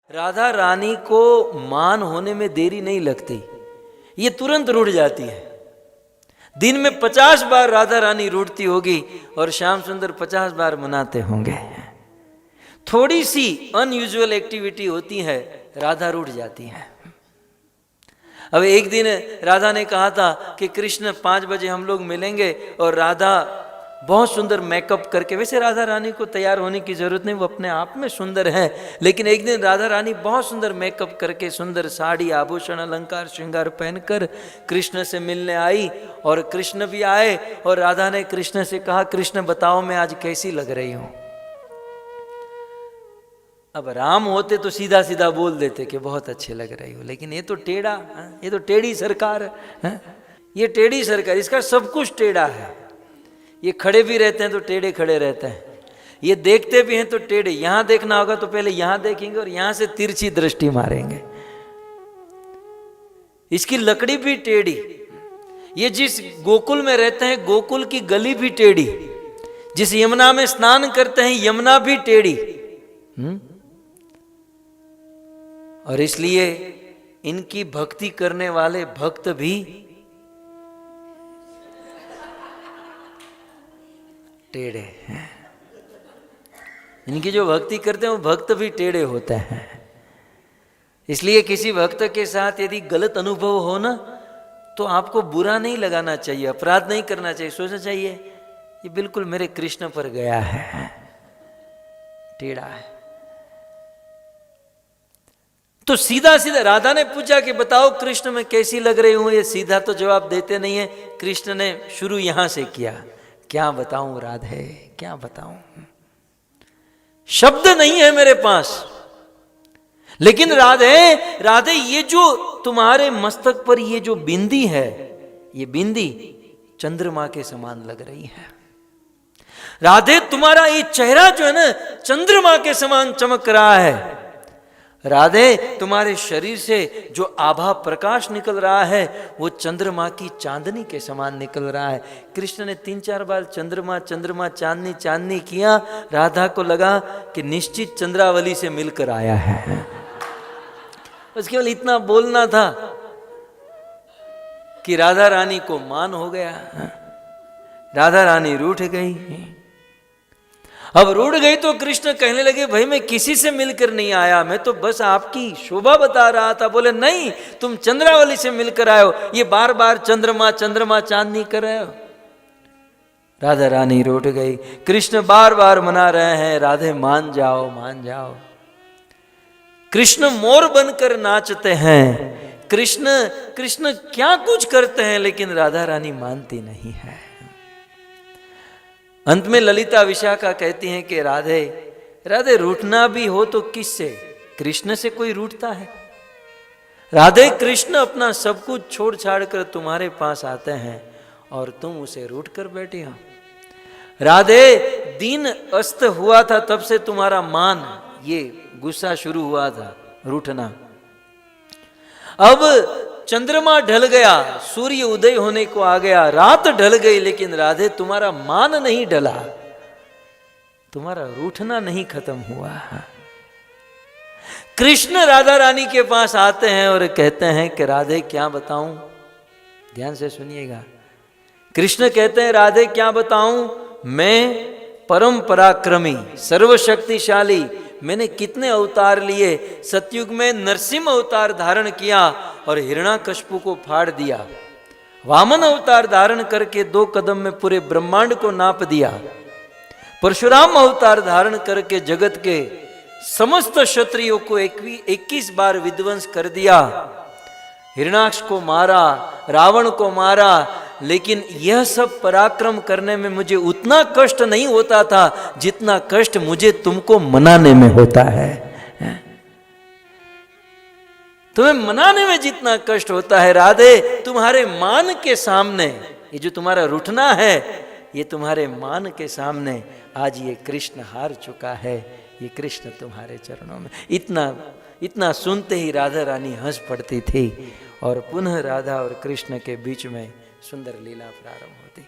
राधा रानी को मान होने में देरी नहीं लगती, ये तुरंत रूठ जाती है। दिन में 50 बार राधा रानी रूठती होगी और श्याम सुंदर 50 बार मनाते होंगे। थोड़ी सी अनयूजुअल एक्टिविटी होती है, राधा रूठ जाती है। अब एक दिन राधा ने कहा था कि कृष्ण 5 बजे हम लोग मिलेंगे, और राधा बहुत सुंदर मेकअप करके, वैसे राधा रानी को तैयार होने की जरूरत नहीं, वो अपने आप में सुंदर है, लेकिन एक दिन राधा रानी बहुत सुंदर मेकअप करके, सुंदर साड़ी, आभूषण, अलंकार, श्रृंगार पहनकर कृष्ण से मिलने आई। और कृष्ण भी आए और राधा ने कृष्ण से कहा, कृष्ण बताओ मैं आज कैसी लग रही हूं। अब राम होते तो सीधा सीधा बोल देते कि बहुत अच्छे लग रही हो, लेकिन ये तो टेढ़ा, ये तो टेढ़ी सरकार है, ये टेढ़ी सरकार, इसका सब कुछ टेढ़ा है। ये खड़े भी रहते हैं तो टेढ़े खड़े रहते हैं, ये देखते भी हैं तो टेढ़े, यहां देखना होगा तो पहले यहां देखेंगे और यहां से तिरछी दृष्टि मारेंगे। इसकी लकड़ी भी टेढ़ी, ये जिस गोकुल में रहते हैं गोकुल की गली भी टेढ़ी, जिस यमुना में स्नान करते हैं यमुना भी टेढ़ी। और इसलिए इनकी भक्ति करने वाले भक्त भी टेढ़े हैं। इनकी जो भक्ति करते हैं वो भक्त भी टेढ़े होते हैं। इसलिए किसी भक्त के साथ यदि गलत अनुभव हो ना, तो आपको बुरा नहीं लगाना चाहिए, अपराध नहीं करना चाहिए, सोचना चाहिए ये बिल्कुल मेरे कृष्ण पर गया है, टेढ़ा है। तो सीधा सीधा राधा ने पूछा कि बताओ कृष्ण मैं कैसी लग रही हूं, ये सीधा तो जवाब देते नहीं है। कृष्ण ने शुरू यहां से किया, क्या बताऊं राधे, क्या बताऊं, शब्द नहीं है मेरे पास। लेकिन राधे राधे, ये जो तुम्हारे मस्तक पर ये जो बिंदी है, ये बिंदी चंद्रमा के समान लग रही है। राधे तुम्हारा ये चेहरा जो है ना, चंद्रमा के समान चमक रहा है। राधे तुम्हारे शरीर से जो आभा प्रकाश निकल रहा है वो चंद्रमा की चांदनी के समान निकल रहा है। कृष्ण ने 3-4 बार चंद्रमा चंद्रमा चांदनी चांदनी किया। राधा को लगा कि निश्चित चंद्रावली से मिलकर आया है। बस केवल इतना बोलना था कि राधा रानी को मान हो गया। राधा रानी रूठ गई। अब रूठ गई तो कृष्ण कहने लगे, भाई मैं किसी से मिलकर नहीं आया, मैं तो बस आपकी शोभा बता रहा था। बोले नहीं, तुम चंद्रावली से मिलकर आए हो, ये बार बार चंद्रमा चंद्रमा चांदनी कर रहे हो। राधा रानी रूठ गई। कृष्ण बार बार मना रहे हैं, राधे मान जाओ मान जाओ। कृष्ण मोर बनकर नाचते हैं, कृष्ण कृष्ण क्या कुछ करते हैं, लेकिन राधा रानी मानती नहीं है। अंत में ललिता विशाखा कहती हैं कि राधे राधे रूठना भी हो तो किससे, कृष्ण से कोई रूठता है। राधे कृष्ण अपना सब कुछ छोड़ छाड़ कर तुम्हारे पास आते हैं और तुम उसे रूठ कर बैठी हो। राधे दिन अस्त हुआ था तब से तुम्हारा मान, ये गुस्सा शुरू हुआ था, रूठना। अब चंद्रमा ढल गया, सूर्य उदय होने को आ गया, रात ढल गई, लेकिन राधे तुम्हारा मान नहीं ढला, तुम्हारा रूठना नहीं खत्म हुआ। कृष्ण राधा रानी के पास आते हैं और कहते हैं कि राधे क्या बताऊं, ध्यान से सुनिएगा। कृष्ण कहते हैं राधे क्या बताऊं, मैं परम पराक्रमी सर्वशक्तिशाली, मैंने कितने अवतार लिए। सतयुग में नरसिंह अवतार धारण किया और हिरण्याकश्यप को फाड़ दिया। वामन अवतार धारण करके 2 कदम में पूरे ब्रह्मांड को नाप दिया। परशुराम अवतार धारण करके जगत के समस्त क्षत्रियों को 21 बार विध्वंस कर दिया। हिरण्याक्ष को मारा, रावण को मारा, लेकिन यह सब पराक्रम करने में मुझे उतना कष्ट नहीं होता था जितना कष्ट मुझे तुमको मनाने में होता है। तुम्हें मनाने में जितना कष्ट होता है राधे, तुम्हारे मान के सामने, ये जो तुम्हारा रूठना है, ये तुम्हारे मान के सामने आज ये कृष्ण हार चुका है। ये कृष्ण तुम्हारे चरणों में। इतना सुनते ही राधा रानी हंस पड़ती थी और पुनः राधा और कृष्ण के बीच में सुंदर लीला प्रारंभ होती।